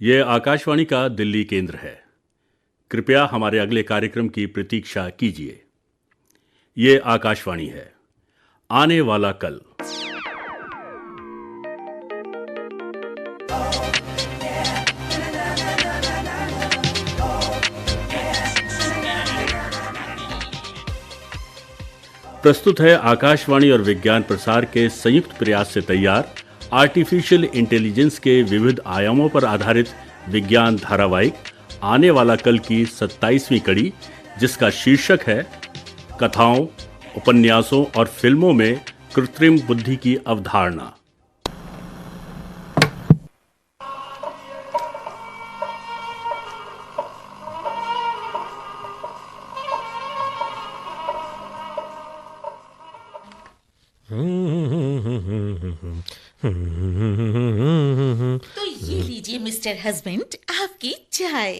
ये आकाशवाणी का दिल्ली केंद्र है। कृपया हमारे अगले कार्यक्रम की प्रतीक्षा कीजिए। ये आकाशवाणी है। आने वाला कल। प्रस्तुत है आकाशवाणी और विज्ञान प्रसार के संयुक्त प्रयास से तैयार आर्टिफिशियल इंटेलिजेंस के विविध आयामों पर आधारित विज्ञान धारावाहिक आने वाला कल की 27वीं कड़ी, जिसका शीर्षक है कथाओं, उपन्यासों और फिल्मों में कृत्रिम बुद्धि की अवधारणा। तो ये लीजिए मिस्टर हस्बैंड, आपकी चाय।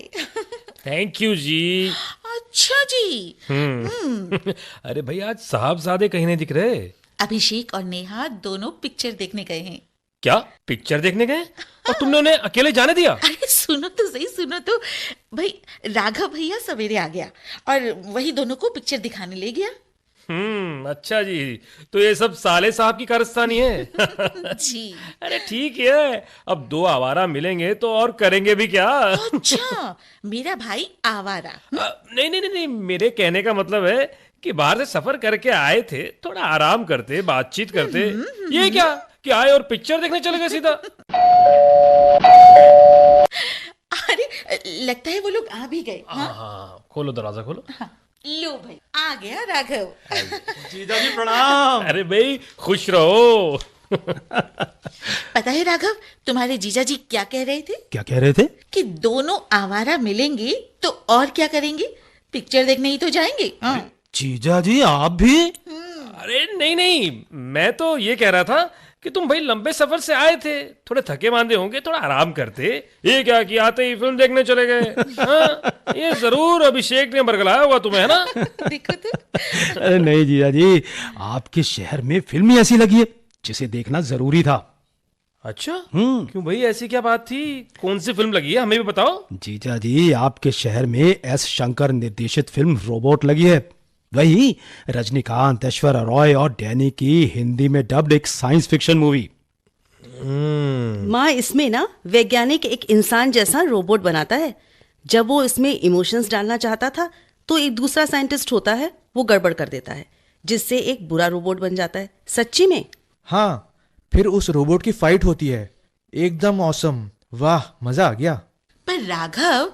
थैंक यू जी। अच्छा जी। अरे भाई, आज साहबजादे कहीं नहीं दिख रहे। अभिषेक और नेहा दोनों पिक्चर देखने गए हैं। क्या पिक्चर देखने गए? और तुमने उन्हें अकेले जाने दिया? अरे सुनो तो सही, सुनो तो भाई। राघव भैया सवेरे आ गया और वही दोनों को पिक्चर दिखाने ले गया। अच्छा जी। तो ये सब साले साहब की कारस्तानी है। जी। अरे ठीक है, अब दो आवारा मिलेंगे तो और करेंगे भी क्या? अच्छा, मेरा भाई आवारा। नहीं नहीं नहीं नहीं, मेरे कहने का मतलब है कि बाहर से सफर करके आए थे, थोड़ा आराम करते, बातचीत करते। ये क्या कि आए और पिक्चर देखने चले गए सीधा? अरे लगता है वो लोग आ भी गए। हाँ, खोलो दरवाजा खोलो। लो भाई, आ गया राघव। जीजा जी प्रणाम। अरे भाई, खुश रहो। पता है राघव, तुम्हारे जीजा जी क्या कह रहे थे? क्या कह रहे थे? कि दोनों आवारा मिलेंगे तो और क्या करेंगे? पिक्चर देखने ही तो जाएंगे। हाँ। जीजा जी आप भी? अरे नहीं नहीं, मैं तो ये कह रहा था कि तुम भाई लंबे सफर से आए थे, थोड़े थके मांदे होंगे, थोड़ा आराम करते। ये क्या कि आते ही फिल्म देखने चले गए? हाँ, ये जरूर अभिषेक ने बरगलाया होगा तुम्हें, है ना? देखो तो। अरे नहीं जीजा जी, आपके शहर में फिल्म ही ऐसी लगी है जिसे देखना जरूरी था। अच्छा, क्यों भाई, ऐसी क्या बात थी? कौन सी फिल्म लगी है, हमें भी बताओ। जीजा जी, आपके शहर में एस शंकर निर्देशित फिल्म रोबोट लगी है। वही रजनीकांत, ऐश्वर्या रॉय और डैनी की हिंदी में डब्ड एक साइंस फिक्शन मूवी। माँ, इसमें ना वैज्ञानिक एक इंसान जैसा रोबोट बनाता है। जब वो इसमें इमोशंस डालना चाहता था तो एक दूसरा साइंटिस्ट होता है, वो गड़बड़ कर देता है, जिससे एक बुरा रोबोट बन जाता है। सच्ची में। हाँ, फिर उस रोबोट की फाइट होती है, एकदम ऑसम। वाह, मजा आ गया। पर राघव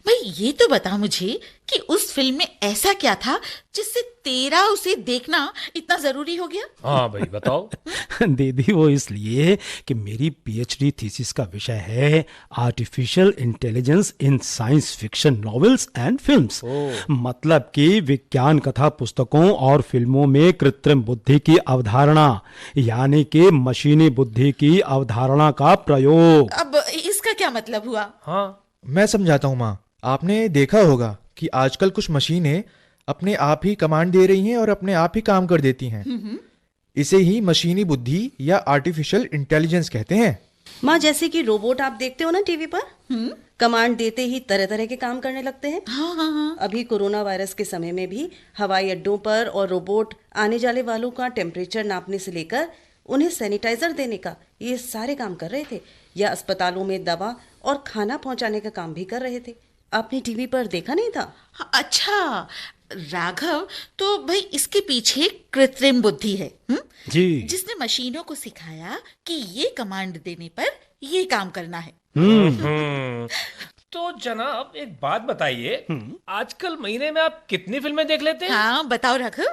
भाई, ये तो बता मुझे कि उस फिल्म में ऐसा क्या था जिससे तेरा उसे देखना इतना जरूरी हो गया? हाँ भाई, बताओ। दीदी, वो इसलिए कि मेरी पीएचडी थीसिस का विषय है artificial intelligence in science fiction novels and films. मतलब कि विज्ञान कथा पुस्तकों और फिल्मों में कृत्रिम बुद्धि की अवधारणा, यानी कि मशीनी बुद्धि की अवधारणा का प्रयोग। अब इसका क्या मतलब हुआ? हाँ, मैं समझाता हूँ माँ। आपने देखा होगा कि आजकल कुछ मशीनें अपने आप ही कमांड दे रही हैं और अपने आप ही काम कर देती हैं। इसे ही मशीनी बुद्धि या आर्टिफिशियल इंटेलिजेंस कहते हैं। माँ, जैसे कि रोबोट आप देखते हो ना टीवी पर, कमांड देते ही तरह तरह के काम करने लगते हैं। हाँ हाँ हाँ। अभी कोरोना वायरस के समय में भी हवाई अड्डों पर और रोबोट आने जाने वालों का टेम्परेचर नापने से लेकर उन्हें सैनिटाइजर देने का, ये सारे काम कर रहे थे। या अस्पतालों में दवा और खाना पहुंचाने का काम भी कर रहे थे। आपने टीवी पर देखा नहीं था? अच्छा राघव, तो भाई इसके पीछे कृत्रिम बुद्धि है। जी। जिसने मशीनों को सिखाया कि ये कमांड देने पर ये काम करना है। तो जनाब एक बात बताइए, आजकल महीने में आप कितनी फिल्में देख लेते हैं? हाँ बताओ राघव।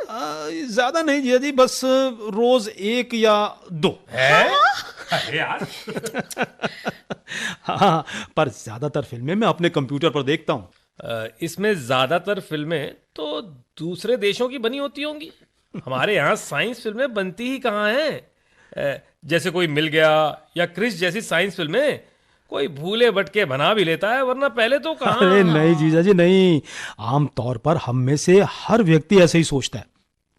ज्यादा नहीं जीजा जी, बस रोज एक या दो। है? अरे यार। हाँ, पर ज्यादातर फिल्में मैं अपने कंप्यूटर पर देखता हूँ। इसमें ज्यादातर फिल्में तो दूसरे देशों की बनी होती होंगी। हमारे यहाँ साइंस फिल्में बनती ही कहाँ हैं? जैसे कोई मिल गया या क्रिस जैसी साइंस फिल्में कोई भूले भटके बना भी लेता है, वरना पहले तो कहाँ। अरे नहीं जीजा जी, नहीं। आमतौर पर हम में से हर व्यक्ति ऐसे ही सोचता है,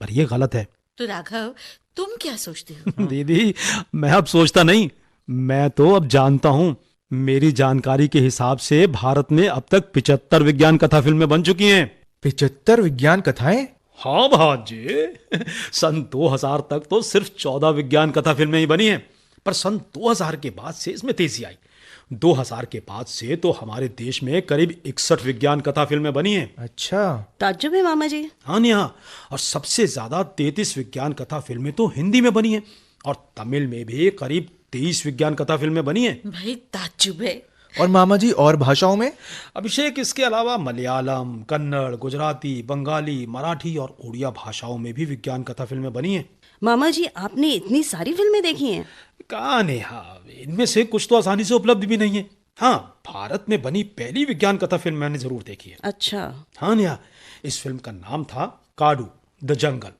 पर ये गलत है। तो राघव, तुम क्या सोचते हो? दीदी, मैं अब सोचता नहीं, मैं तो अब जानता हूँ। मेरी जानकारी के हिसाब से भारत में अब तक 75 विज्ञान कथा फिल्में बन चुकी हैं। 75 विज्ञान कथाएं? हाँ भाजी, सन 2000 तक तो सिर्फ 14 विज्ञान कथा फिल्में ही बनी हैं, पर सन 2000 के बाद से इसमें तेजी आई। 2000 के बाद से तो हमारे देश में करीब 61 विज्ञान कथा फिल्में बनी हैं। अच्छा। ताज्जुब है मामा जी। हाँ नेहा, और सबसे ज्यादा 33 विज्ञान कथा फिल्में तो हिंदी में बनी हैं, और तमिल में भी करीब 23 विज्ञान कथा फिल्में बनी हैं। भाई ताज्जुब है। और मामा जी और भाषाओं में? अभिषेक, इसके अलावा मलयालम, कन्नड़, गुजराती, बंगाली, मराठी और उड़िया भाषाओं में भी विज्ञान कथा फिल्में बनी हैं। मामा जी आपने इतनी सारी फिल्में देखी हैं? कहा नेहा, इनमें से कुछ तो आसानी से उपलब्ध भी नहीं है। हाँ, भारत में बनी पहली विज्ञान कथा फिल्म मैंने जरूर देखी है। अच्छा। हाँ नेहा, इस फिल्म का नाम था काडू द जंगल।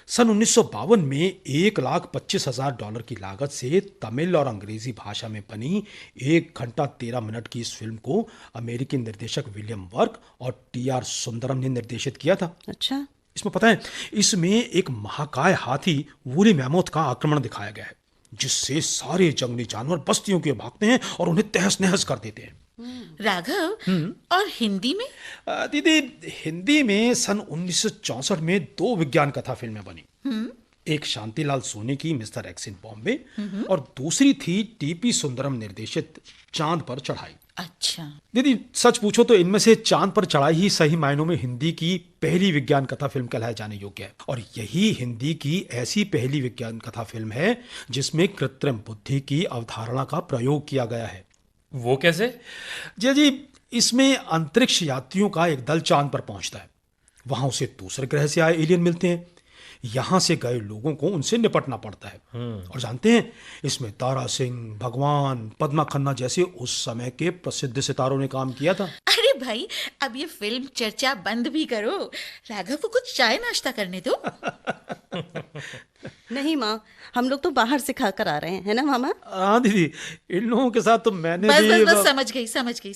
सन 1952 में $1,25,000 की लागत से तमिल और अंग्रेजी भाषा में बनी 1 घंटा 13 मिनट की इस फिल्म को अमेरिकी निर्देशक विलियम वर्क और टी.आर. सुंदरम ने निर्देशित किया था। अच्छा। इसमें पता है, इसमें एक महाकाय हाथी वूली मैमोथ का आक्रमण दिखाया गया है, जिससे सारे जंगली जानवर बस्तियों के भागते हैं और उन्हें तहस नहस कर देते हैं। राघव, और हिंदी में? दीदी, हिंदी में सन 1964 में 2 विज्ञान कथा फिल्में बनी। एक शांतिलाल सोनी की मिस्टर एक्स इन बॉम्बे, और दूसरी थी टी.पी. सुंदरम निर्देशित चांद पर चढ़ाई। अच्छा। दीदी, सच पूछो तो इनमें से चांद पर चढ़ाई ही सही मायनों में हिंदी की पहली विज्ञान कथा फिल्म कहलाए जाने योग्य है, और यही हिंदी की ऐसी पहली विज्ञान कथा फिल्म है जिसमें कृत्रिम बुद्धि की अवधारणा का प्रयोग किया गया है। वो कैसे? जी, इसमें अंतरिक्ष यात्रियों का एक दल चांद पर पहुंचता है। वहां उसे दूसरे ग्रह से आए एलियन मिलते हैं। यहां से गए लोगों को उनसे निपटना पड़ता है। और जानते हैं, इसमें तारा सिंह, भगवान, पद्मा खन्ना जैसे उस समय के प्रसिद्ध सितारों ने काम किया था। अरे भाई, अब ये फिल्म चर्चा बंद भी करो। राघव को कुछ चाय नाश्ता करने दो। नहीं माँ, हम लोग तो बाहर से खा कर आ रहे हैं, है ना मामा? हाँ दीदी, इन लोगों के साथ तो मैंने बस भी बस बस,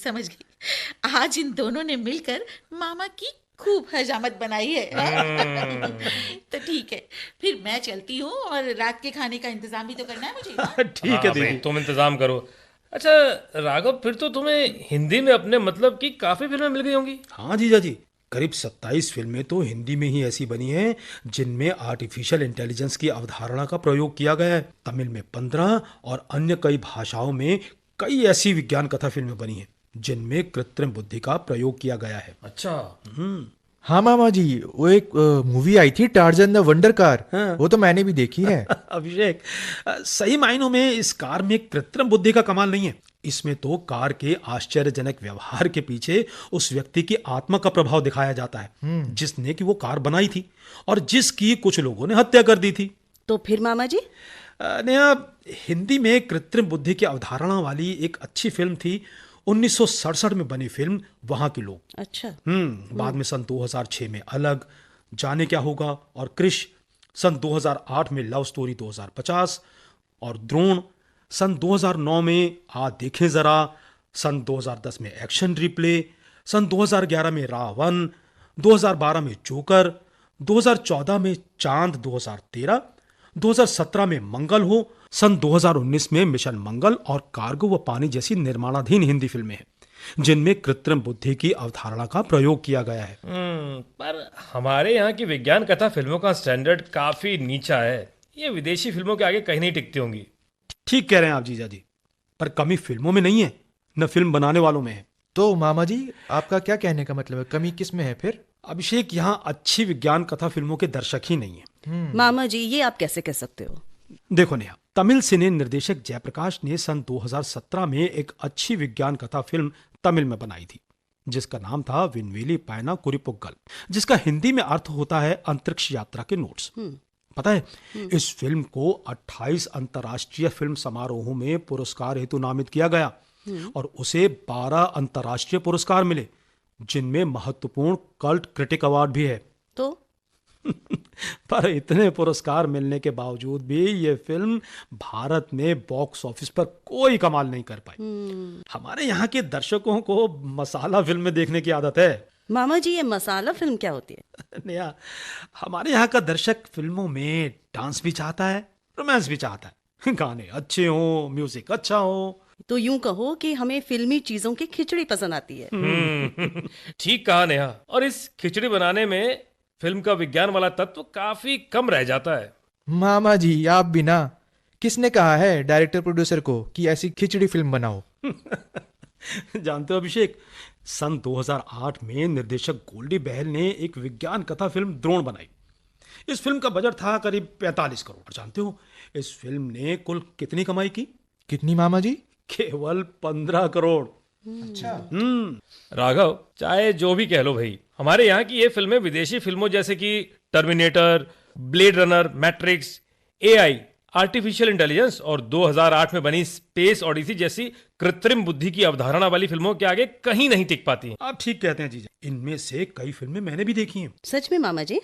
समझ गई। आज इन दोनों ने मिलकर मामा की खूब हजामत बनाई है। तो ठीक है, फिर मैं चलती हूँ, और रात के खाने का इंतजाम भी तो करना है मुझे ना? ठीक है हाँ दीदी। भाई, तुम इंतजाम करो। अच्छा राघव, फिर तो तुम्हें हिंदी में अपने मतलब की काफी फिल्में मिल गई होंगी। हाँ जीजा जी, करीब 27 फिल्में तो हिंदी में ही ऐसी बनी हैं जिनमें आर्टिफिशियल इंटेलिजेंस की अवधारणा का प्रयोग किया गया है। तमिल में 15 और अन्य कई भाषाओं में कई ऐसी विज्ञान कथा फिल्में बनी हैं जिनमें कृत्रिम बुद्धि का प्रयोग किया गया है। अच्छा। हाँ मामा जी, वो एक मूवी आई थी टार्जन द वंडर कार, वो तो मैंने भी देखी है। अभिषेक, सही मायनों में इस कार में कृत्रिम बुद्धि का कमाल नहीं है। इसमें तो कार के आश्चर्यजनक व्यवहार के पीछे उस व्यक्ति की आत्मा का प्रभाव दिखाया जाता है जिसने कि वो कार बनाई थी और जिसकी कुछ लोगों ने हत्या कर दी थी। तो फिर मामा जी? नया हिंदी में कृत्रिम बुद्धि की अवधारणा वाली एक अच्छी फिल्म थी 1967 में बनी फिल्म वहां के लोग। अच्छा। बाद में सन 2006 में अलग, जाने क्या होगा और क्रिश, सन 2008 में लव स्टोरी 2050 और द्रोण, सन 2009 में आ देखें जरा, सन 2010 में एक्शन रिप्ले, सन 2011 में रावण, 2012 में जोकर, 2014 में चांद, 2013, 2017 में मंगल हो, सन 2019 में मिशन मंगल और कार्गो व पानी जैसी निर्माणाधीन हिंदी फिल्में हैं जिनमें कृत्रिम बुद्धि की अवधारणा का प्रयोग किया गया है। पर हमारे यहाँ की विज्ञान कथा फिल्मों का स्टैंडर्ड काफी नीचा है। ये विदेशी फिल्मों के आगे कहीं नहीं टिकती होंगी। ठीक कह रहे हैं आप जीजा जी, पर कमी फिल्मों में नहीं है, न फिल्म बनाने वालों में है। तो मामा जी, आपका क्या कहने का मतलब है, कमी किस में है फिर? अभिषेक, यहाँ अच्छी विज्ञान कथा फिल्मों के दर्शक ही नहीं है। मामा जी, ये आप कैसे कह सकते हो? देखो नेहा, तमिल सिने निर्देशक जयप्रकाश ने सन 2017 में एक अच्छी विज्ञान कथा फिल्म तमिल में बनाई थी जिसका नाम था विनवेली पायना कुरिपुगल, जिसका हिंदी में अर्थ होता है अंतरिक्ष यात्रा के नोट्स। पता है, इस फिल्म को 28 अंतर्राष्ट्रीय फिल्म समारोहों में पुरस्कार हेतु नामित किया गया और उसे 12 अंतर्राष्ट्रीय पुरस्कार मिले जिनमें महत्वपूर्ण कल्ट क्रिटिक अवार्ड भी है। तो पर इतने पुरस्कार मिलने के बावजूद भी ये फिल्म भारत में बॉक्स ऑफिस पर कोई कमाल नहीं कर पाई। हमारे यहाँ के दर्शकों को मसाला फिल्में देखने की आदत है। मामा जी, ये मसाला फिल्म क्या होती है? नया, हमारे यहाँ का दर्शक फिल्मों में डांस भी चाहता है, रोमांस भी चाहता है, गाने अच्छे हो, म्यूजिक अच्छा हो। तो यूं कहो कि हमें फिल्मी चीजों की खिचड़ी पसंद आती है। ठीक कहा नेहा। और इस खिचड़ी बनाने में फिल्म का विज्ञान वाला तत्व काफी कम रह जाता है। मामा जी आप भी ना, किसने कहा है डायरेक्टर प्रोड्यूसर को कि ऐसी खिचड़ी फिल्म बनाओ? जानते हो अभिषेक, सन 2008 में निर्देशक गोल्डी बहल ने एक विज्ञान कथा फिल्म द्रोण बनाई। इस फिल्म का बजट था करीब 45 करोड़। और जानते हो इस फिल्म ने कुल कितनी कमाई की? कितनी मामा जी? केवल 15 करोड़। राघव, चाहे जो भी कह लो भाई, हमारे यहाँ की ये फिल्में विदेशी फिल्मों जैसे कि terminator, blade runner, matrix, AI, artificial intelligence और 2008 में बनी स्पेस ओडिसी जैसी कृत्रिम बुद्धि की अवधारणा वाली फिल्मों के आगे कहीं नहीं टिक पाती हैं। आप ठीक कहते हैं जीजा, इनमें से कई फिल्में मैंने भी देखी हैं। सच में मामा जी?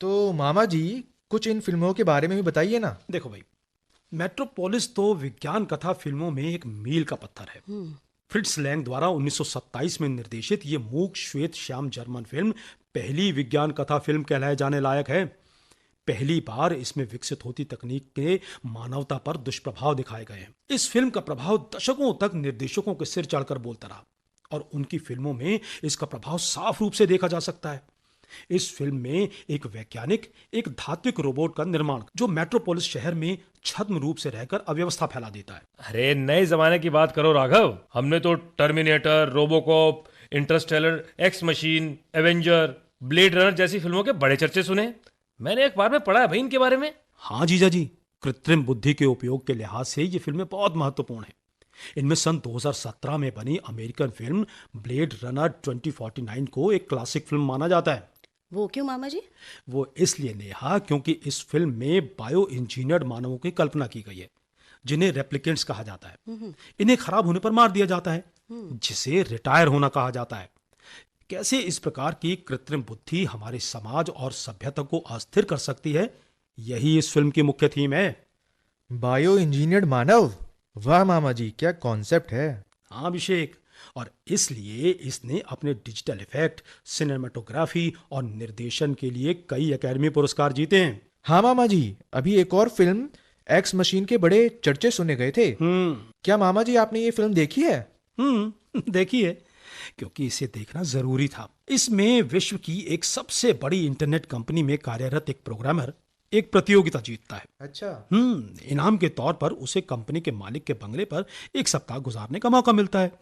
तो मामा जी कुछ इन फिल्मों के बारे में भी बताइए ना। देखो भाई, मेट्रोपोलिस तो विज्ञान कथा फिल्मों में एक मील का पत्थर है। फ्रिट्ज लैंग द्वारा 1927 में निर्देशित ये मूक श्वेत श्याम जर्मन फिल्म पहली विज्ञान कथा फिल्म कहलाए जाने लायक है। पहली बार इसमें विकसित होती तकनीक के मानवता पर दुष्प्रभाव दिखाए गए हैं। इस फिल्म का प्रभाव दशकों तक निर्देशकों के सिर चढ़कर बोलता रहा और उनकी फिल्मों में इसका प्रभाव साफ रूप से देखा जा सकता है। इस फिल्म में एक वैज्ञानिक एक धात्विक रोबोट का निर्माण जो मेट्रोपोलिस शहर में छद्म रूप से रहकर अव्यवस्था फैला देता है। अरे नए जमाने की बात करो राघव, हमने तो terminator, RoboCop, Interstellar, x machine, Avenger, blade runner जैसी फिल्मों के बड़े चर्चे सुने। मैंने अखबार में पढ़ा है भाई इनके बारे में। हाँ जीजा जी, कृत्रिम बुद्धि के उपयोग के लिहाज से ये फिल्में बहुत महत्वपूर्ण हैं। इनमें सन 2017 में बनी अमेरिकन फिल्म ब्लेड रनर 2049 को एक क्लासिक फिल्म माना जाता है। वो क्यों मामा जी? वो इसलिए नेहा क्योंकि इस फिल्म में बायो इंजीनियर्ड मानवों की कल्पना की गई है जिन्हें रेप्लिकेंट्स कहा जाता है। इन्हें खराब होने पर मार दिया जाता है, जिसे रिटायर होना कहा जाता है। कैसे इस प्रकार की कृत्रिम बुद्धि हमारे समाज और सभ्यता को अस्थिर कर सकती है, यही इस फिल्म की मुख्य थीम है। बायो इंजीनियर्ड मानव, वाह मामा जी क्या कॉन्सेप्ट है। हाँ अभिषेक, और इसलिए इसने अपने डिजिटल इफेक्ट, सिनेमेटोग्राफी और निर्देशन के लिए कई अकेडमी पुरस्कार जीते हैं। हाँ मामा जी, अभी एक और फिल्म एक्स मशीन के बड़े चर्चे सुने गए थे। क्या मामा जी आपने ये फिल्म देखी है? देखिए, क्योंकि इसे देखना जरूरी था। इसमें विश्व की एक सबसे बड़ी इंटरनेट कंपनी में कार्यरत एक प्रोग्रामर एक प्रतियोगिता जीतता है। अच्छा। इनाम के तौर पर उसे कंपनी के मालिक के बंगले पर एक सप्ताह गुजारने का मौका मिलता है,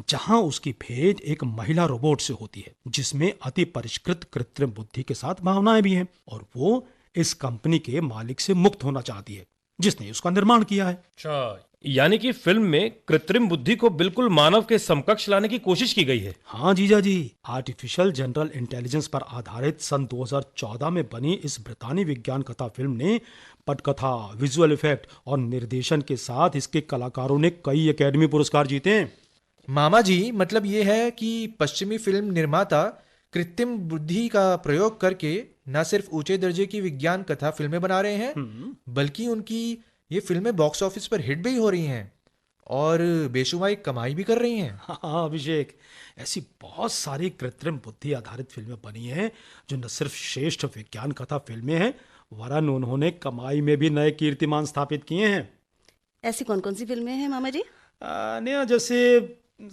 जहां उसकी भेंट एक महिला रोबोट से होती है जिसमें अति परिष्कृत कृत्रिम बुद्धि के साथ भावनाएं भी हैं, और वो इस कंपनी के मालिक से मुक्त होना चाहती है जिसने उसका निर्माण किया है। अच्छा, यानी कि फिल्म में कृत्रिम बुद्धि को बिल्कुल मानव के समकक्ष लाने की कोशिश की गई है। हाँ जीजा जी, आर्टिफिशियल जनरल इंटेलिजेंस पर आधारित सन 2014 में बनी इस ब्रितानी विज्ञान कथा फिल्म ने पटकथा, विजुअल इफेक्ट और निर्देशन के साथ इसके कलाकारों ने कई अकेडमी पुरस्कार जीते हैं। मामा जी मतलब ये है कि पश्चिमी फिल्म निर्माता कृत्रिम बुद्धि का प्रयोग करके न सिर्फ ऊंचे दर्जे की विज्ञान कथा फिल्में बना रहे हैं, बल्कि उनकी ये फिल्में बॉक्स ऑफिस पर हिट भी हो रही हैं और बेशुमार कमाई भी कर रही हैं। हाँ अभिषेक, ऐसी बहुत सारी कृत्रिम बुद्धि आधारित फिल्में बनी हैं जो न सिर्फ श्रेष्ठ विज्ञान कथा फिल्में हैं, वरन उन्होंने कमाई में भी नए कीर्तिमान स्थापित किए हैं। ऐसी कौन कौन सी फिल्में हैं मामा जी? नया जैसे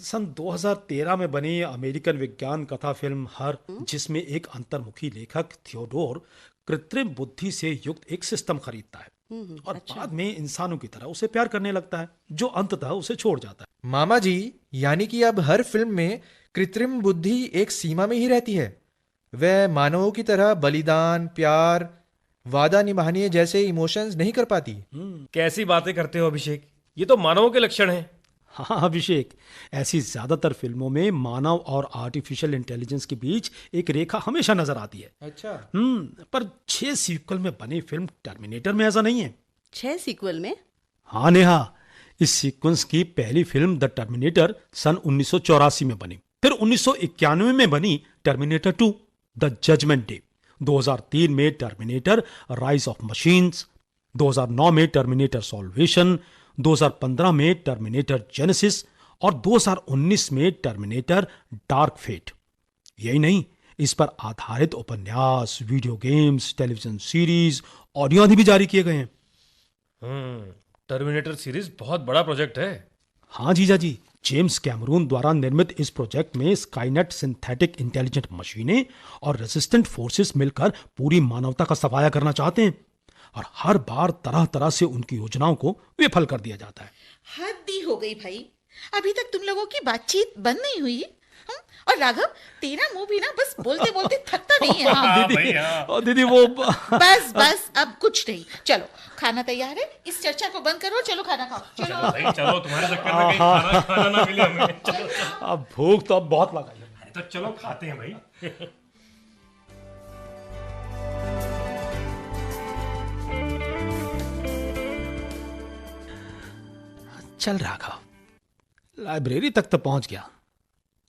सन 2013 में बनी अमेरिकन विज्ञान कथा फिल्म हर, जिसमें एक अंतर्मुखी लेखक थियोडोर कृत्रिम बुद्धि से युक्त एक सिस्टम खरीदता है और बाद में इंसानों की तरह उसे प्यार करने लगता है, जो अंततः उसे छोड़ जाता है। मामा जी यानी कि अब हर फिल्म में कृत्रिम बुद्धि एक सीमा में ही रहती है, वह मानवों की तरह बलिदान, प्यार, वादा निभाने जैसे इमोशंस नहीं कर पाती। कैसी बातें करते हो अभिषेक, ये तो मानवों के लक्षण हैं। हाँ अभिषेक, ऐसी ज्यादातर फिल्मों में मानव और आर्टिफिशियल इंटेलिजेंस के बीच एक रेखा हमेशा नजर आती है। अच्छा। पर 6 सीक्वल में बनी फिल्म टर्मिनेटर में ऐसा नहीं है। 6 सीक्वल में? हाँ नेहा, इस सीक्वेंस की पहली फिल्म द टर्मिनेटर सन 1984 में बनी, फिर 1991 में बनी टर्मिनेटर 2 द जजमेंट डे, 2003 में टर्मिनेटर राइज ऑफ मशीन्स, 2009 में टर्मिनेटर सॉल्वेशन, 2015 में टर्मिनेटर जेनेसिस और 2019 में टर्मिनेटर डार्क फेट। यही नहीं, इस पर आधारित उपन्यास, video games, television series, audio आदि भी जारी किए गए हैं। टर्मिनेटर सीरीज बहुत बड़ा प्रोजेक्ट है। हाँ जीजा जी, जेम्स कैमरून द्वारा निर्मित इस प्रोजेक्ट में स्काईनेट सिंथेटिक इंटेलिजेंट मशीनें और रेजिस्टेंट फोर्सेस मिलकर पूरी मानवता का सफाया करना चाहते हैं, और हर बार तरह तरह से उनकी योजनाओं को विफल कर दिया जाता है। हद ही हो गई भाई, अभी तक तुम लोगों की बातचीत बंद नहीं हुई। और राघव, तेरा मुंह भी ना बस बोलते बोलते थकता नहीं है। हाँ। दीदी, और दीदी वो बस बस, अब कुछ नहीं, चलो खाना तैयार है, इस चर्चा को बंद करो, चलो खाना खाओ, चलो। भाई चलो, तुम्हारे चक्कर में कहीं खाना ना मिले हमें। चलो, अब भूख तो अब बहुत लगा है। तो चलो खाते हैं भाई। चल राघव, लाइब्रेरी तक तो पहुंच गया,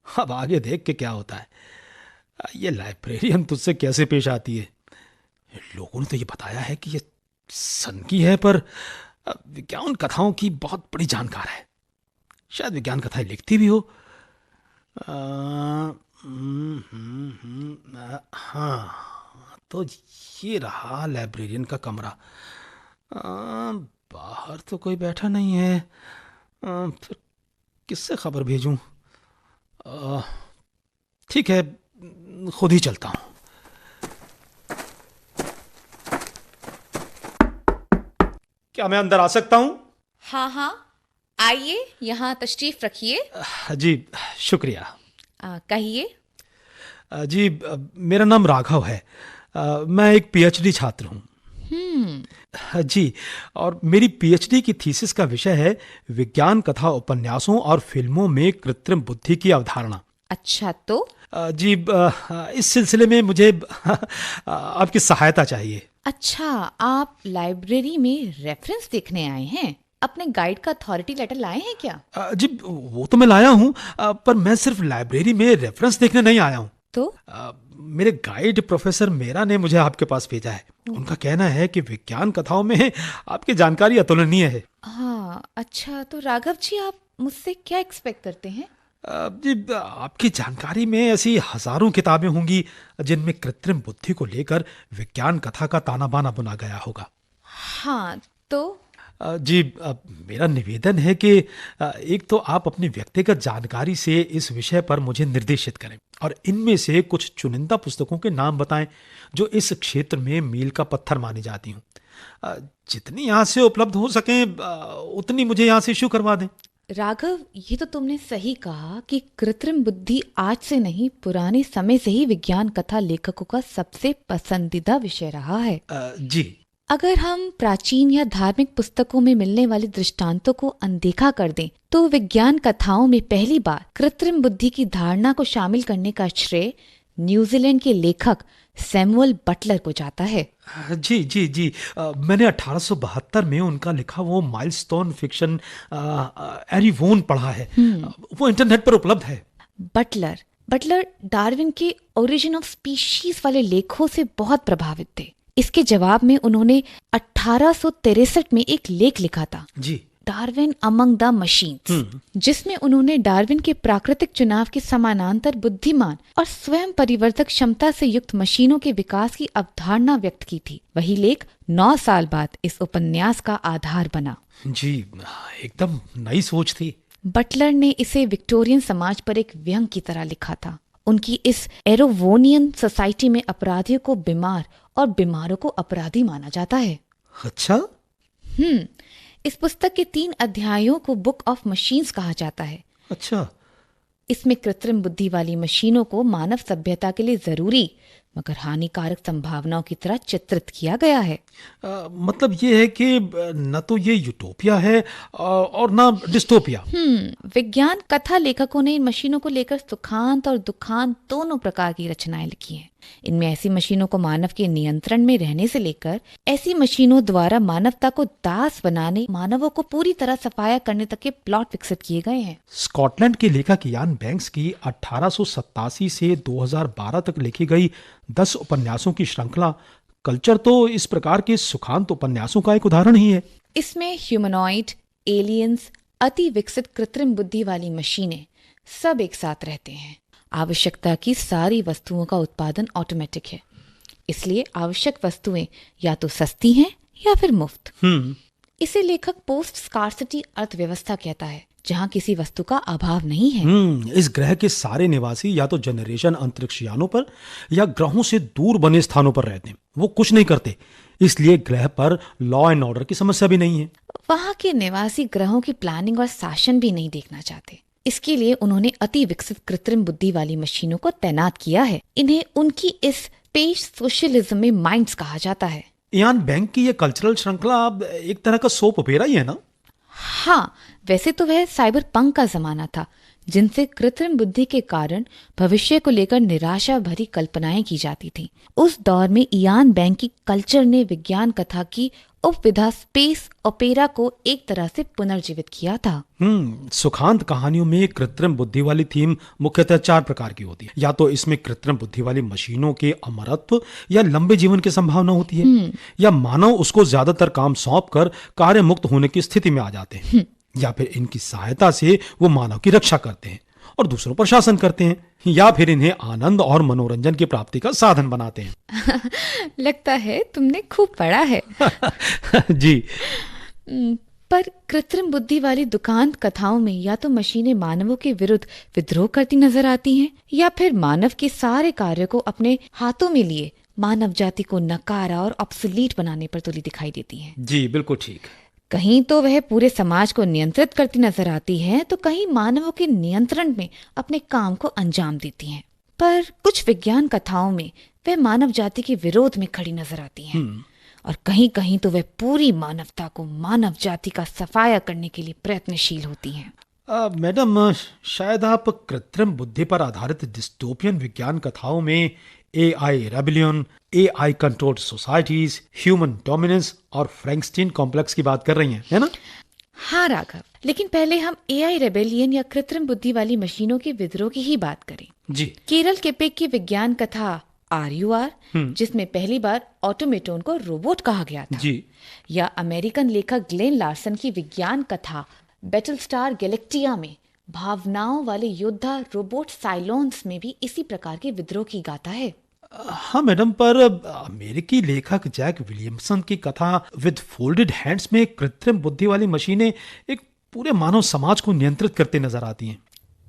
अब आगे देख के क्या होता है। ये लाइब्रेरियन तुझसे कैसे पेश आती है? लोगों ने तो ये बताया है कि ये सन की है, पर विज्ञान कथाओं की बहुत बड़ी जानकार है, शायद विज्ञान कथाएं लिखती भी हो। हाँ, तो ये रहा लाइब्रेरियन का कमरा। बाहर तो कोई बैठा नहीं है, फिर किससे खबर भेजूं? ठीक है, खुद ही चलता हूं। क्या मैं अंदर आ सकता हूं? हाँ हाँ, आइए, यहाँ तशरीफ रखिए। जी शुक्रिया। कहिए। जी मेरा नाम राघव है, मैं एक पीएचडी छात्र हूं। जी, और मेरी पीएचडी की थीसिस का विषय है विज्ञान कथा उपन्यासों और फिल्मों में कृत्रिम बुद्धि की अवधारणा। अच्छा, तो जी इस सिलसिले में मुझे आपकी सहायता चाहिए। अच्छा, आप लाइब्रेरी में रेफरेंस देखने आए हैं? अपने गाइड का अथॉरिटी लेटर लाए हैं क्या? जी वो तो मैं लाया हूँ, पर मैं सिर्फ लाइब्रेरी में रेफरेंस देखने नहीं आया हूँ। तो मेरे गाइड प्रोफेसर मेरा ने मुझे आपके पास भेजा है। उनका कहना है कि विज्ञान कथाओं में आपकी जानकारी अतुलनीय है। हाँ, अच्छा, तो राघव जी, आप मुझसे क्या एक्सपेक्ट करते हैं? जी आपकी जानकारी में ऐसी हजारों किताबें होंगी जिनमें कृत्रिम बुद्धि को लेकर विज्ञान कथा का ताना बाना बुना गया होगा। हाँ, तो जी मेरा निवेदन है कि एक तो आप अपनी व्यक्तिगत जानकारी से इस विषय पर मुझे निर्देशित करें, और इनमें से कुछ चुनिंदा पुस्तकों के नाम बताएं जो इस क्षेत्र में मील का पत्थर मानी जाती हूँ। जितनी यहाँ से उपलब्ध हो सके उतनी मुझे यहाँ से इशू करवा दें। राघव, ये तो तुमने सही कहा कि कृत्रिम बुद्धि आज से नहीं, पुराने समय से ही विज्ञान कथा लेखकों का सबसे पसंदीदा विषय रहा है। जी अगर हम प्राचीन या धार्मिक पुस्तकों में मिलने वाले दृष्टांतों को अनदेखा कर दें, तो विज्ञान कथाओं में पहली बार कृत्रिम बुद्धि की धारणा को शामिल करने का श्रेय न्यूजीलैंड के लेखक सैमुअल बटलर को जाता है। जी जी जी मैंने 1872 में उनका लिखा वो माइलस्टोन फिक्शन एरिवोन पढ़ा है। वो इंटरनेट पर उपलब्ध है। बटलर डार्विन के ओरिजिन ऑफ स्पीशीज वाले लेखों से बहुत प्रभावित थे। इसके जवाब में उन्होंने 1863 में एक लेख लिखा था, जी डार्विन अमंग द मशीन्स, जिसमें उन्होंने डार्विन के प्राकृतिक चुनाव के समानांतर बुद्धिमान और स्वयं परिवर्तक क्षमता से युक्त मशीनों के विकास की अवधारणा व्यक्त की थी। वही लेख 9 साल बाद इस उपन्यास का आधार बना। जी एकदम नई सोच थी। बटलर ने इसे विक्टोरियन समाज पर एक व्यंग की तरह लिखा था। उनकी इस एरोवोनियन सोसाइटी में अपराधियों को बीमार और बीमारों को अपराधी माना जाता है। अच्छा। इस पुस्तक के 3 अध्यायों को बुक ऑफ मशीन्स कहा जाता है। अच्छा। इसमें कृत्रिम बुद्धि वाली मशीनों को मानव सभ्यता के लिए जरूरी मगर हानिकारक संभावनाओं की तरह चित्रित किया गया है। मतलब ये है कि न तो ये यूटोपिया है और न डिस्टोपिया। विज्ञान कथा लेखकों ने इन मशीनों को लेकर सुखांत और दुखांत दोनों प्रकार की रचनाएं लिखी हैं। इनमें ऐसी मशीनों को मानव के नियंत्रण में रहने से लेकर ऐसी मशीनों द्वारा मानवता को दास बनाने, मानवों को पूरी तरह सफाया करने तक के प्लॉट विकसित किए गए हैं। स्कॉटलैंड के लेखक यान बैंक्स की 1887 से 2012 तक लिखी गई 10 उपन्यासों की श्रृंखला कल्चर तो इस प्रकार के सुखांत उपन्यासों का एक उदाहरण ही है। इसमें ह्यूमनॉइड, एलियंस, अति विकसित कृत्रिम बुद्धि वाली मशीनें सब एक साथ रहते हैं। आवश्यकता की सारी वस्तुओं का उत्पादन ऑटोमेटिक है, इसलिए आवश्यक वस्तुएं या तो सस्ती हैं या फिर मुफ्त। इसे लेखक पोस्ट स्कार्सिटी अर्थव्यवस्था कहता है, जहाँ किसी वस्तु का अभाव नहीं है। इस ग्रह के सारे निवासी या तो जनरेशन अंतरिक्ष यानों पर या ग्रहों से दूर बने स्थानों पर रहते हैं, वो कुछ नहीं करते, इसलिए ग्रह पर लॉ एंड ऑर्डर की समस्या भी नहीं है। वहाँ के निवासी ग्रहों की प्लानिंग और शासन भी नहीं देखना चाहते। इसके लिए उन्होंने अति विकसित कृत्रिम बुद्धि वाली मशीनों को तैनात किया है। इन्हें उनकी इस स्पेस सोशलिज्म में माइंड्स कहा जाता है। इयान बैंक की ये कल्चरल श्रृंखला अब एक तरह का सोप ओपेरा ही है ना? हाँ, वैसे तो वह साइबर पंक का जमाना था, जिनसे कृत्रिम बुद्धि के कारण भविष्य को लेकर निराशा भरी कल्पनाएं की जाती थी। उस दौर में इयान बैंक की कल्चर ने विज्ञान कथा की उपविधा स्पेस ओपेरा को एक तरह से पुनर्जीवित किया था। सुखांत कहानियों में कृत्रिम बुद्धि वाली थीम मुख्यतः 4 प्रकार की होती है। या तो इसमें कृत्रिम बुद्धि वाली मशीनों के अमरत्व या लंबे जीवन की संभावना होती है, या मानव उसको ज्यादातर काम सौंप कर कार्य मुक्त होने की स्थिति में आ जाते हैं, या फिर इनकी सहायता से वो मानव की रक्षा करते हैं और दूसरों पर शासन करते हैं, या फिर इन्हें आनंद और मनोरंजन की प्राप्ति का साधन बनाते हैं। लगता है तुमने खूब पढ़ा है। जी। पर कृत्रिम बुद्धि वाली दुकान कथाओं में या तो मशीनें मानवों के विरुद्ध विद्रोह करती नजर आती हैं, या फिर मानव के सारे कार्य को अपने हाथों में लिए मानव जाति को नकारा और ऑब्सोलीट बनाने पर तुली दिखाई देती हैं। जी बिल्कुल ठीक। कहीं तो वह पूरे समाज को नियंत्रित करती नजर आती है, तो कहीं मानवों के नियंत्रण में अपने काम को अंजाम देती हैं। पर कुछ विज्ञान कथाओं में वह मानव जाति के विरोध में खड़ी नजर आती हैं, और कहीं कहीं तो वह पूरी मानवता को, मानव जाति का सफाया करने के लिए प्रयत्नशील होती हैं। मैडम, शायद आप कृत्रिम बुद्धि पर आधारित डिस्टोपियन विज्ञान कथाओं में AI rebellion, AI controlled societies, human dominance और फ्रैंकस्टीन कॉम्प्लेक्स की बात कर रही हैं, है ना? हाँ राघव, लेकिन पहले हम AI रेबेलियन या कृत्रिम बुद्धि वाली मशीनों के विद्रोह की ही बात करें। जी। केरल केपेक की विज्ञान कथा RUR, जिसमें पहली बार ऑटोमेटोन को रोबोट कहा गया था। जी। या अमेरिकन लेखक ग्लेन लार्सन की विज्ञान कथा बैटल स्टार गैलेक्टिया में भावनाओं वाले योद्धा रोबोट साइलोन्स में भी इसी प्रकार के विद्रोह की गाथा है। हाँ मैडम, पर अमेरिकी लेखक जैक विलियमसन की कथा विद फोल्डेड हैंड्स में कृत्रिम बुद्धि वाली मशीनें एक पूरे मानव समाज को नियंत्रित करते नजर आती हैं।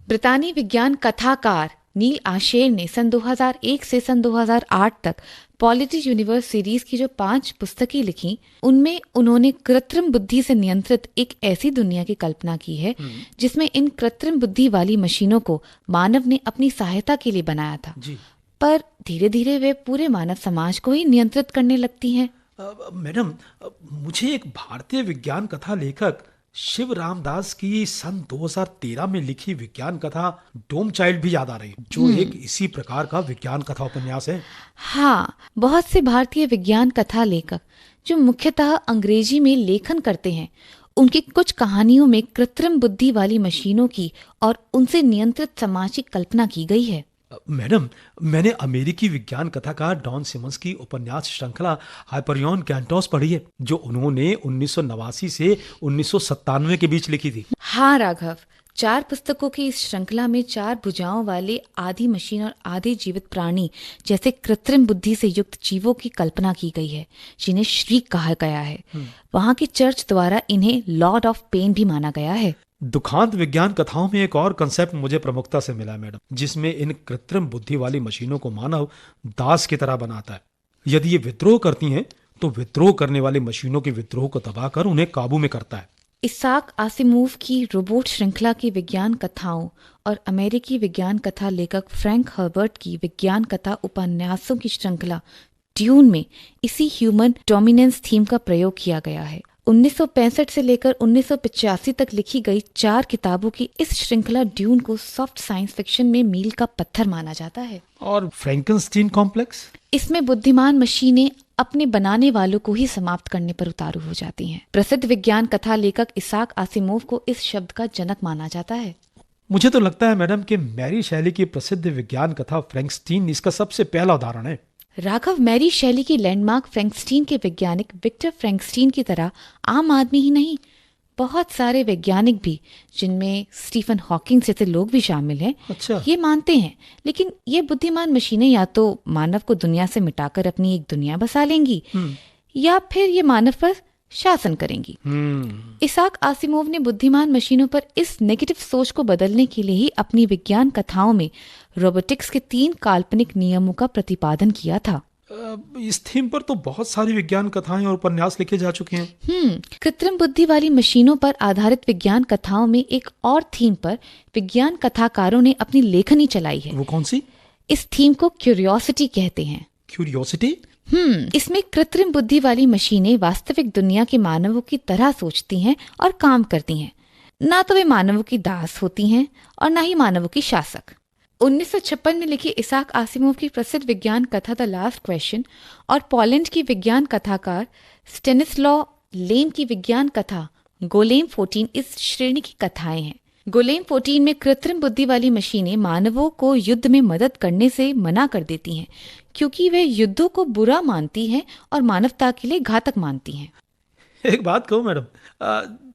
ब्रितानी विज्ञान कथाकार नील आशेर ने सन 2001 से सन 2008 तक पॉलिटी यूनिवर्स सीरीज की जो 5 पुस्तकें लिखी, उनमें उन्होंने कृत्रिम बुद्धि से नियंत्रित एक ऐसी दुनिया की कल्पना की है जिसमें इन कृत्रिम बुद्धि वाली मशीनों को मानव ने अपनी सहायता के लिए बनाया था। जी। पर धीरे धीरे वे पूरे मानव समाज को ही नियंत्रित करने लगती हैं। मैडम, मुझे एक भारतीय विज्ञान कथा लेखक शिव रामदास की सन 2013 में लिखी विज्ञान कथा डोम चाइल्ड भी याद आ रही है, जो एक इसी प्रकार का विज्ञान कथा उपन्यास है। हाँ, बहुत से भारतीय विज्ञान कथा लेखक जो मुख्यतः अंग्रेजी में लेखन करते हैं, उनकी कुछ कहानियों में कृत्रिम बुद्धि वाली मशीनों की और उनसे नियंत्रित समाज की कल्पना की गई है। मैडम, मैंने अमेरिकी विज्ञान कथाकार डॉन सिमंस की उपन्यास श्रृंखला हाइपरियन कैंटोस पढ़ी है, जो उन्होंने 1989 से 1997 के बीच लिखी थी। हाँ राघव, 4 पुस्तकों की इस श्रृंखला में 4 भुजाओं वाले आधी मशीन और आधे जीवित प्राणी जैसे कृत्रिम बुद्धि से युक्त जीवों की कल्पना की गई है, जिन्हें श्रीक कहा गया है। वहाँ की चर्च द्वारा इन्हें लॉर्ड ऑफ पेन भी माना गया है। दुखांत विज्ञान कथाओं में एक और कंसेप्ट मुझे प्रमुखता से मिला है मैडम, जिसमें इन कृत्रिम बुद्धि वाली मशीनों को मानव दास की तरह बनाता है। यदि ये विद्रोह करती हैं, तो विद्रोह करने वाली मशीनों के विद्रोह को दबाकर उन्हें काबू में करता है। इसाक आसिमोव की रोबोट श्रृंखला की विज्ञान कथाओं और अमेरिकी विज्ञान कथा लेखक फ्रैंक हर्बर्ट की विज्ञान कथा उपन्यासों की श्रृंखला ड्यून में इसी ह्यूमन डोमिनेंस थीम का प्रयोग किया गया है। 1965 से लेकर 1985 तक लिखी गई 4 किताबों की इस श्रृंखला ड्यून को सॉफ्ट साइंस फिक्शन में मील का पत्थर माना जाता है। और फ्रैंकनस्टीन कॉम्प्लेक्स, इसमें बुद्धिमान मशीनें अपने बनाने वालों को ही समाप्त करने पर उतारू हो जाती हैं। प्रसिद्ध विज्ञान कथा लेखक इसाक आसिमोव को इस शब्द का जनक माना जाता है। मुझे तो लगता है मैडम कि मैरी शैली की प्रसिद्ध विज्ञान कथा फ्रैंकस्टीन इसका सबसे पहला उदाहरण है। राघव, मैरी शैली की लैंडमार्क फ्रैंकस्टीन के वैज्ञानिक विक्टर फ्रैंकस्टीन की तरह आम आदमी ही नहीं, बहुत सारे वैज्ञानिक भी, जिनमें स्टीफन हॉकिंग जैसे लोग भी शामिल हैं, अच्छा। ये मानते हैं। लेकिन ये बुद्धिमान मशीनें या तो मानव को दुनिया से मिटाकर अपनी एक दुनिया बसा लेंगी, या फिर ये मानव पर शासन करेंगी। इसाक आसिमोव ने बुद्धिमान मशीनों पर इस नेगेटिव सोच को बदलने के लिए ही अपनी विज्ञान कथाओं में रोबोटिक्स के 3 काल्पनिक नियमों का प्रतिपादन किया था। इस थीम पर तो बहुत सारी विज्ञान कथाएं और उपन्यास लिखे जा चुके हैं। कृत्रिम बुद्धि वाली मशीनों पर आधारित विज्ञान कथाओं में एक और थीम पर विज्ञान कथाकारों ने अपनी लेखनी चलाई है। वो कौन सी? इस थीम को क्यूरियोसिटी कहते हैं। क्यूरियोसिटी? इसमें कृत्रिम बुद्धि वाली मशीनें वास्तविक दुनिया के मानवों की तरह सोचती हैं और काम करती हैं। ना तो वे मानवों की दास होती हैं और ना ही मानवों की शासक। 1956 में लिखी इसाक आसिमोव की प्रसिद्ध विज्ञान कथा द लास्ट क्वेश्चन और पोलैंड की विज्ञान कथाकार स्टेनिस्लॉ लेम की विज्ञान कथा गोलेम 14 इस श्रेणी की कथाएं हैं। गोलेम 14 में कृत्रिम बुद्धि वाली मशीनें मानवों को युद्ध में मदद करने से मना कर देती हैं, क्योंकि वे युद्धों को बुरा मानती हैं और मानवता के लिए घातक मानती हैं। एक बात कहूँ मैडम,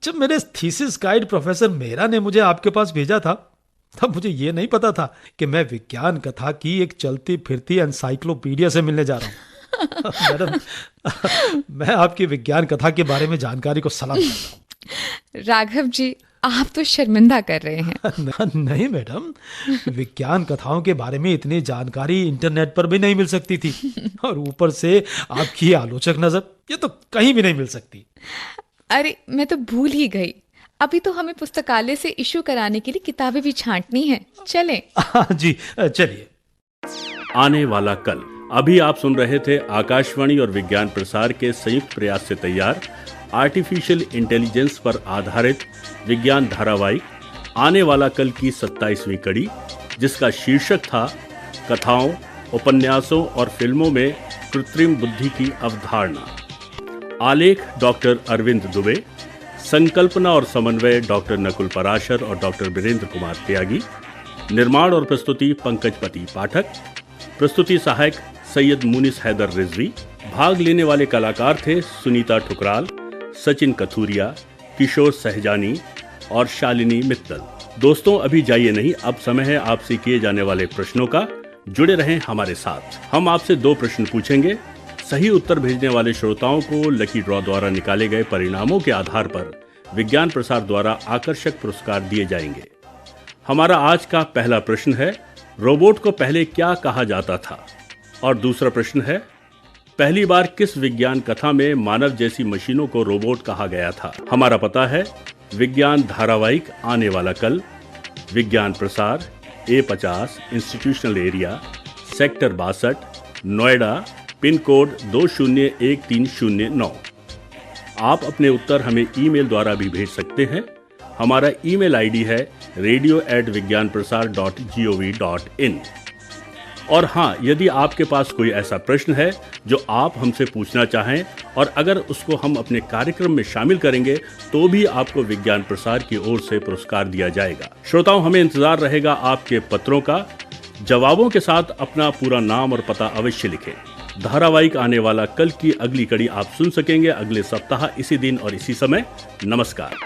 जब मेरे थीसिस गाइड प्रोफेसर मेहरा ने मुझे आपके पास भेजा था, तब मुझे ये नहीं पता था कि मैं विज्ञान कथा की एक चलती फिरती एनसाइक्लोपीडिया से मिलने जा रहा हूँ। मैडम, मैं आपकी विज्ञान कथा के बारे में जानकारी को सलाम करता हूँ। राघव जी, आप तो शर्मिंदा कर रहे हैं। नहीं मैडम, विज्ञान कथाओं के बारे में इतनी जानकारी इंटरनेट पर भी नहीं मिल सकती थी, और ऊपर से आपकी आलोचक नजर, ये तो कहीं भी नहीं मिल सकती। अरे, मैं तो भूल ही गई। अभी तो हमें पुस्तकालय से इशू कराने के लिए किताबें भी छांटनी हैं। चलें। जी चलिए। आने वाला कल। अभी आप सुन रहे थे आकाशवाणी और विज्ञान प्रसार के संयुक्त प्रयास से तैयार आर्टिफिशियल इंटेलिजेंस पर आधारित विज्ञान धारावाहिक आने वाला कल की 27वीं कड़ी, जिसका शीर्षक था कथाओं, उपन्यासों और फिल्मों में कृत्रिम बुद्धि की अवधारणा। आलेख डॉक्टर अरविंद दुबे, संकल्पना और समन्वय डॉक्टर नकुल पराशर और डॉक्टर वीरेंद्र कुमार त्यागी, निर्माण और प्रस्तुति पंकज पति पाठक, प्रस्तुति सहायक सैयद मुनिस हैदर रिजवी। भाग लेने वाले कलाकार थे सुनीता ठुकराल, सचिन कथूरिया, किशोर सहजानी और शालिनी मित्तल। दोस्तों, अभी जाइए नहीं, अब समय है आपसे किए जाने वाले प्रश्नों का। जुड़े रहें हमारे साथ। हम आपसे 2 प्रश्न पूछेंगे। सही उत्तर भेजने वाले श्रोताओं को लकी ड्रॉ द्वारा निकाले गए परिणामों के आधार पर विज्ञान प्रसार द्वारा आकर्षक पुरस्कार दिए जाएंगे। हमारा आज का पहला प्रश्न है, रोबोट को पहले क्या कहा जाता था? और दूसरा प्रश्न है, पहली बार किस विज्ञान कथा में मानव जैसी मशीनों को रोबोट कहा गया था? हमारा पता है विज्ञान धारावाहिक आने वाला कल, विज्ञान प्रसार, A50 institutional area, sector 62, Noida, pin code 201309। आप अपने उत्तर हमें ईमेल द्वारा भी भेज सकते हैं। हमारा ईमेल आईडी है radio@vigyanprasar.gov.in। और हाँ, यदि आपके पास कोई ऐसा प्रश्न है जो आप हमसे पूछना चाहें और अगर उसको हम अपने कार्यक्रम में शामिल करेंगे तो भी आपको विज्ञान प्रसार की ओर से पुरस्कार दिया जाएगा। श्रोताओं, हमें इंतजार रहेगा आपके पत्रों का। जवाबों के साथ अपना पूरा नाम और पता अवश्य लिखें। धारावाहिक आने वाला कल की अगली कड़ी आप सुन सकेंगे अगले सप्ताह इसी दिन और इसी समय। नमस्कार।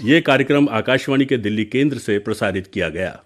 ये कार्यक्रम आकाशवाणी के दिल्ली केंद्र से प्रसारित किया गया।